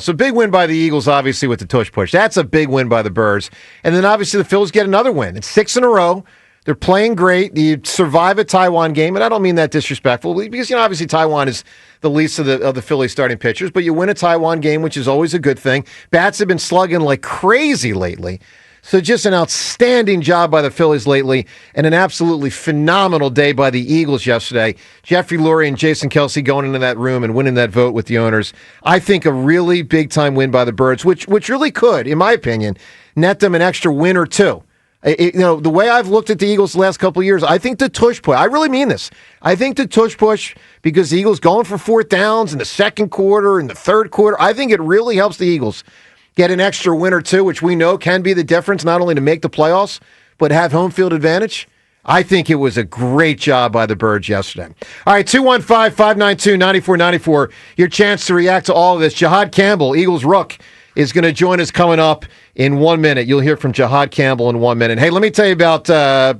So big win by the Eagles, obviously, with the tush push. That's a big win by the Birds. And then obviously the Phils get another win. It's 6 in a row. They're playing great. You survive a Taiwan game, and I don't mean that disrespectfully because, obviously Taiwan is the least of the Philly starting pitchers, but you win a Taiwan game, which is always a good thing. Bats have been slugging like crazy lately. So just an outstanding job by the Phillies lately and an absolutely phenomenal day by the Eagles yesterday. Jeffrey Lurie and Jason Kelce going into that room and winning that vote with the owners. I think a really big-time win by the Birds, which really could, in my opinion, net them an extra win or two. The way I've looked at the Eagles the last couple of years, I think the tush push, I really mean this. I think the tush push, because the Eagles going for fourth downs in the second quarter, in the third quarter, I think it really helps the Eagles get an extra win or two, which we know can be the difference, not only to make the playoffs, but have home field advantage. I think it was a great job by the Birds yesterday. All right, 215-592-9494, your chance to react to all of this. Jihaad Campbell, Eagles Rook, is going to join us coming up in 1 minute. You'll hear from Jihaad Campbell in 1 minute. Hey, let me tell you about let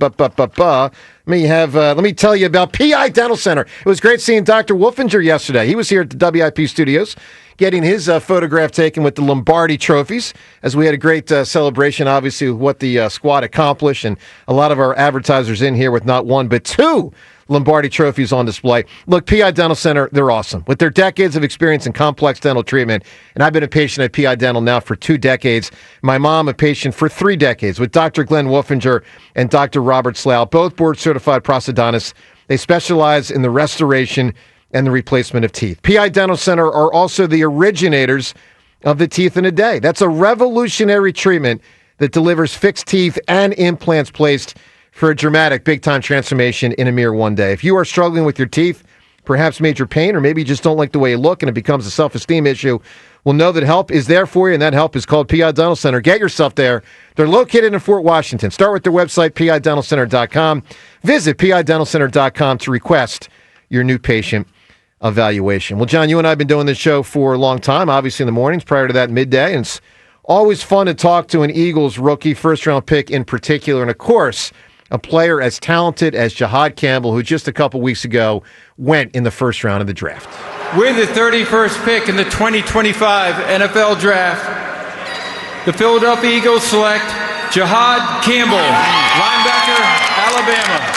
me tell you about PI Dental Center. It was great seeing Dr. Wolfinger yesterday. He was here at the WIP studios getting his photograph taken with the Lombardi trophies, as we had a great celebration, obviously, with what the squad accomplished, and a lot of our advertisers in here with not one but two Lombardi trophies on display. Look, PI Dental Center, they're awesome. With their decades of experience in complex dental treatment, and I've been a patient at PI Dental now for 2 decades. My mom, a patient for 3 decades with Dr. Glenn Wolfinger and Dr. Robert Slough, both board-certified prosthodontists. They specialize in the restoration and the replacement of teeth. PI Dental Center are also the originators of the Teeth in a Day. That's a revolutionary treatment that delivers fixed teeth and implants placed for a dramatic, big-time transformation in a mere 1 day. If you are struggling with your teeth, perhaps major pain, or maybe you just don't like the way you look and it becomes a self-esteem issue, well, know that help is there for you, and that help is called PI Dental Center. Get yourself there. They're located in Fort Washington. Start with their website, pidentalcenter.com. Visit pidentalcenter.com to request your new patient evaluation. Well, John, you and I have been doing this show for a long time, obviously in the mornings, prior to that midday, and it's always fun to talk to an Eagles rookie, first-round pick in particular, and of course, a player as talented as Jihaad Campbell, who just a couple weeks ago went in the first round of the draft. With the 31st pick in the 2025 NFL Draft, the Philadelphia Eagles select Jihaad Campbell, linebacker, Alabama.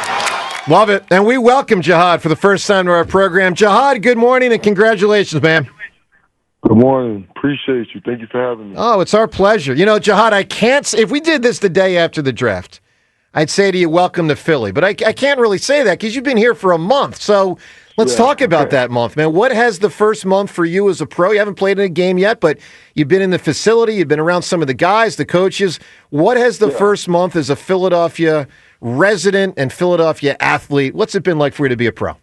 Love it. And we welcome Jihaad for the first time to our program. Jihaad, good morning and congratulations, man. Good morning. Appreciate you. Thank you for having me. Oh, it's our pleasure. Jihaad, if we did this the day after the draft, I'd say to you, welcome to Philly. But I can't really say that because you've been here for a month. So let's talk about that month, man. What has the first month for you as a pro? You haven't played in a game yet, but you've been in the facility. You've been around some of the guys, the coaches. What has the first month as a Philadelphia resident and Philadelphia athlete, what's it been like for you to be a pro? It's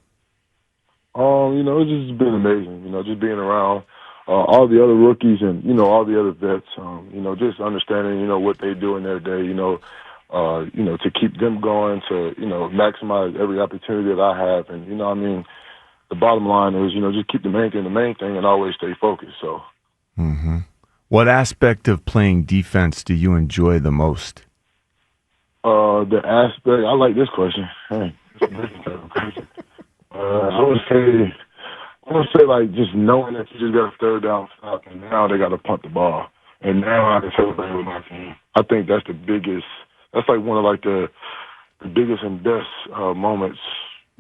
just been amazing, just being around all the other rookies and, all the other vets, just understanding, what they do in their day, to keep them going, to, maximize every opportunity that I have. And, the bottom line is, just keep the main thing and always stay focused. So, What aspect of playing defense do you enjoy the most? The aspect, I like this question. Hey, it's a different type of question. I would say like just knowing that you just got a third down stop and now they got to punt the ball. And now I can celebrate with my team. I think that's the biggest. That's like one of like the biggest and best moments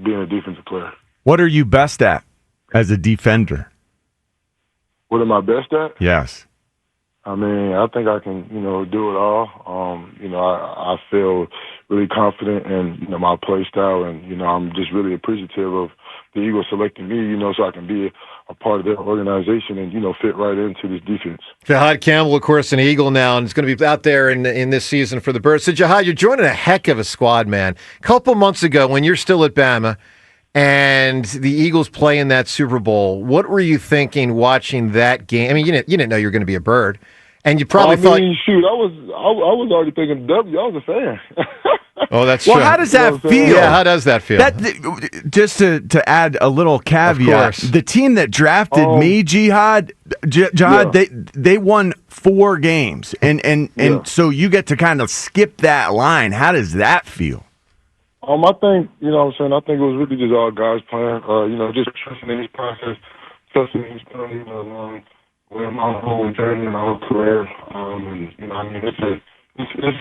being a defensive player. What are you best at as a defender? What am I best at? Yes. I think I can, do it all. I feel really confident in, my play style, and, I'm just really appreciative of the Eagles selecting me, so I can be a part of their organization and, fit right into this defense. Jihaad Campbell, of course, an Eagle now, and is going to be out there in this season for the Birds. So, Jihaad, you're joining a heck of a squad, man. A couple months ago, when you're still at Bama, and the Eagles play in that Super Bowl, what were you thinking watching that game? You didn't know you were going to be a Bird. And you probably thought... shoot, I was already thinking W. I was a fan. Oh, that's true. Well, how does that feel? Yeah, how does that feel? Just to add a little caveat, the team that drafted me, Jihaad, they won 4 games. And so you get to kind of skip that line. How does that feel? I think, I think it was really just all guys playing, just trusting in his process, trusting in his plan, my whole journey, my whole career. And I mean, it's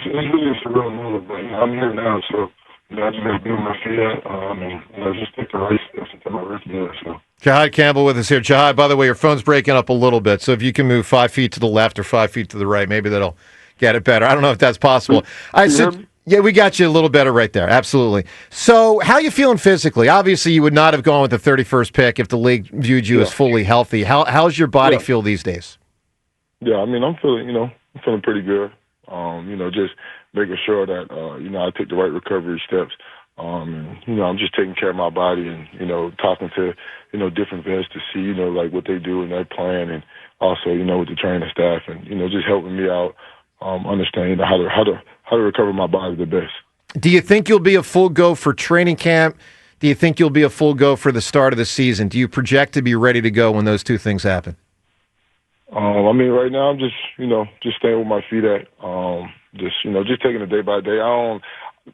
really a surreal moment, but I'm here now, so I just got to be on my feet at, and just take the right steps into my rookie year. So. Jihaad Campbell with us here. Jihaad, by the way, your phone's breaking up a little bit, so if you can move 5 feet to the left or 5 feet to the right, maybe that'll get it better. I don't know if that's possible. Yeah, we got you a little better right there. Absolutely. So, how you feeling physically? Obviously, you would not have gone with the 31st pick if the league viewed you as fully healthy. How's your body feel these days? Yeah, I mean, I'm feeling pretty good. Just making sure that I take the right recovery steps. I'm just taking care of my body and talking to different vets to see like what they do in their plan, and also with the training staff, and just helping me out, understanding how to recover my body the best. Do you think you'll be a full go for training camp? Do you think you'll be a full go for the start of the season? Do you project to be ready to go when those two things happen? I mean, right now I'm just staying with my feet at, just taking it day by day. I don't,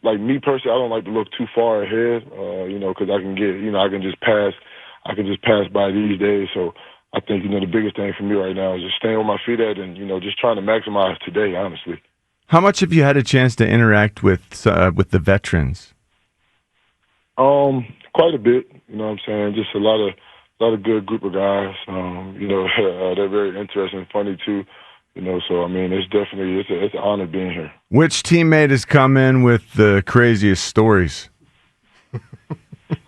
like me personally, I don't like to look too far ahead, because I can get, I can just pass by these days. So I think, the biggest thing for me right now is just staying with my feet at, and, just trying to maximize today, honestly. How much have you had a chance to interact with the veterans? Quite a bit. You know what I'm saying? Just a lot of good group of guys. They're very interesting and funny too. So I mean, it's an honor being here. Which teammate has come in with the craziest stories?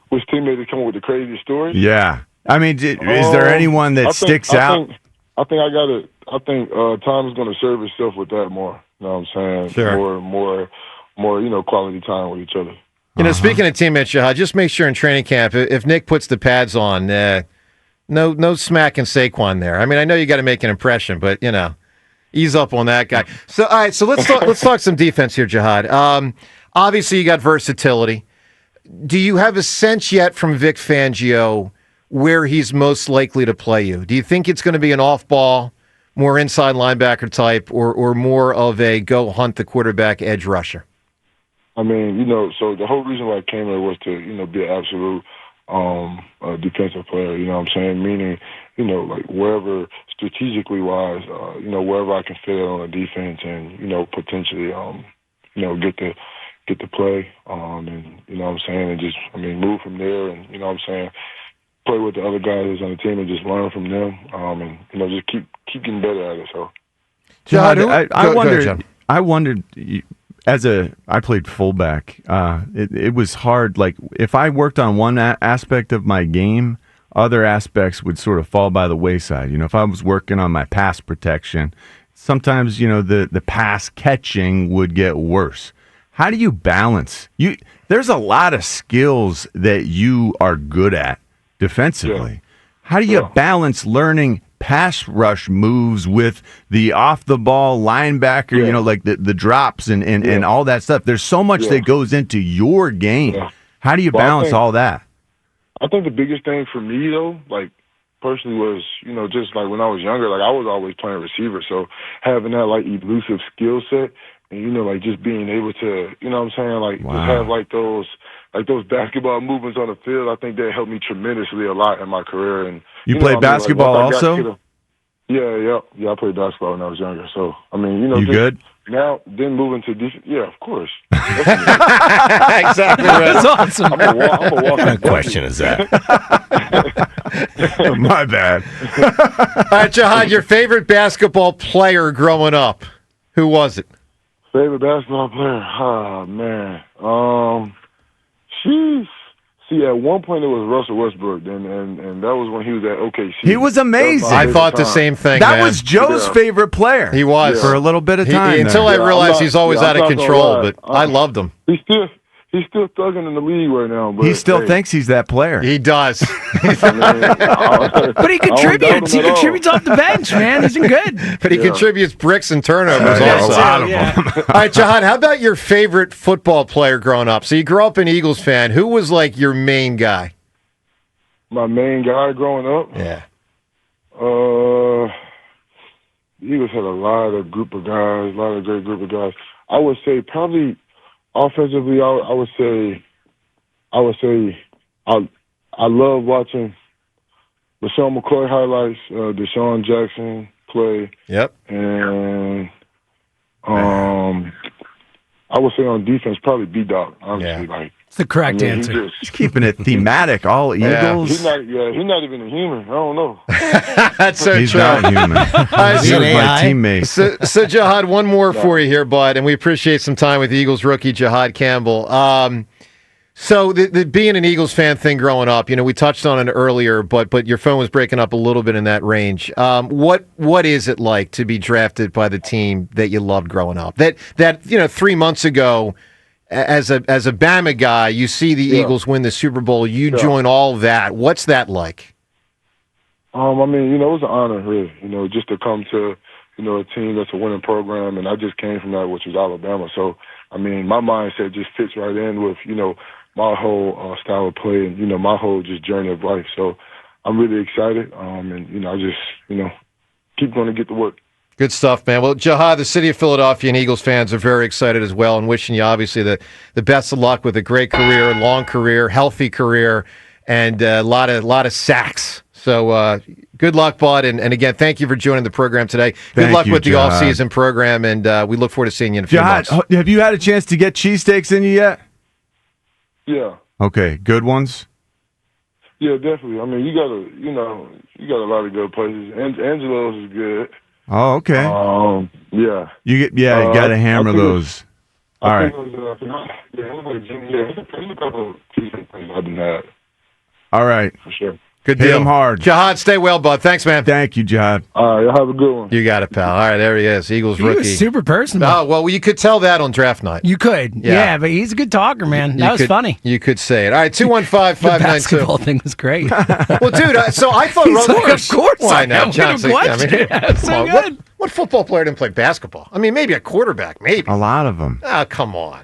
Which teammate has come in with the craziest stories? Yeah. I mean, is there anyone that sticks out? I think time is going to serve itself with that more. You know what I'm saying? Sure. More, quality time with each other. Speaking of teammates, Jihaad, just make sure in training camp, if Nick puts the pads on, no smacking Saquon there. I mean, I know you got to make an impression, but, ease up on that guy. So, all right, so let's talk some defense here, Jihaad. Obviously, you got versatility. Do you have a sense yet from Vic Fangio where he's most likely to play you? Do you think it's going to be an off-ball, more inside linebacker type, or more of a go hunt the quarterback edge rusher? I mean, so the whole reason why I came here was to, be an absolute defensive player, you know what I'm saying? Meaning, like wherever strategically wise, wherever I can fit on a defense and, potentially, get to play, and, you know what I'm saying? And just, move from there and, you know what I'm saying? Play with the other guys on the team and just learn from them, and, just keep getting better at it. So, Jihaad, I wondered, I played fullback. It was hard. Like, if I worked on one aspect of my game, other aspects would sort of fall by the wayside. If I was working on my pass protection, sometimes, the pass catching would get worse. How do you balance? There's a lot of skills that you are good at defensively. Yeah. How do you balance learning pass rush moves with the off-the-ball linebacker, like the drops and all that stuff? There's so much that goes into your game. Yeah. How do you balance all that? I think the biggest thing for me, though, like, personally was, just like when I was younger, like I was always playing receiver. So having that, like, elusive skill set and, like, just being able to, you know what I'm saying, like, just have, like, those basketball movements on the field, I think that helped me tremendously a lot in my career. And you played basketball also? Yeah, I played basketball when I was younger. So, you good? Now, then moving to defense, yeah, of course. Exactly right. That's awesome. I'm a walk. What kind of question is that? My bad. All right, Jihaad, your favorite basketball player growing up, who was it? Favorite basketball player? Oh, man. Jeez. See, at one point it was Russell Westbrook, and that was when he was at OKC. He was amazing. I thought the same thing. That was Joe's favorite player. He was for a little bit of time. Until I realized he's always out of control, but I loved him. He's still thugging in the league right now. But he still thinks he's that player. He does. But he contributes. He contributes off the bench, man. He's been good. But he contributes bricks and turnovers also. A lot of them. All right, Jihaad, how about your favorite football player growing up? So you grew up an Eagles fan. Who was like your main guy? My main guy growing up? Yeah. The Eagles had a lot of great group of guys. I would say probably offensively, I would say I love watching LaShawn McCoy highlights, Deshaun Jackson play. Yep. And I would say on defense, probably B-Dog, honestly. Yeah. It's the correct answer. He's keeping it thematic. All Eagles. He's not even a human. I don't know. That's so He's true. not human. He's my teammate. So, Jihad, one more for you here, bud, and we appreciate some time with Eagles rookie Jihaad Campbell. So the being an Eagles fan thing growing up, we touched on it earlier, but your phone was breaking up a little bit in that range. What is it like to be drafted by the team that you loved growing up? That 3 months ago, as a Bama guy, you see the Eagles win the Super Bowl, you join all that. What's that like? I mean, it was an honor, really, just to come to, a team that's a winning program, and I just came from that, which was Alabama. So, I mean, my mindset just fits right in with, my whole style of play and, my whole just journey of life. So I'm really excited, and, I just, keep going to get to work. Good stuff, man. Well, Jihaad, the city of Philadelphia and Eagles fans are very excited as well and wishing you, obviously, the best of luck with a great career, long career, healthy career, and a lot of sacks. So good luck, bud. And again, thank you for joining the program today. Good luck with the off-season program, and we look forward to seeing you in a few months. Have you had a chance to get cheesesteaks in you yet? Yeah. Okay, good ones? Yeah, definitely. I mean, you got a lot of good places. Angelo's is good. Oh, okay. Yeah. You got to hammer those. All right. There's a couple of decent things I've been had. All right. For sure. Good Hit deal. him hard. Jihaad, stay well, bud. Thanks, man. Thank you, Jihaad. All right, y'all have a good one. You got it, pal. All right, there he is. Eagles He rookie. was super personable. Oh, well, you could tell that on draft night. You could. Yeah, but he's a good talker, man. That was funny. You could say it. All right, 215-592. The basketball thing was great. Well, dude, so I thought... Of course. Why not? Johnson? What football player didn't play basketball? I mean, maybe a quarterback, maybe. A lot of them. Oh, come on.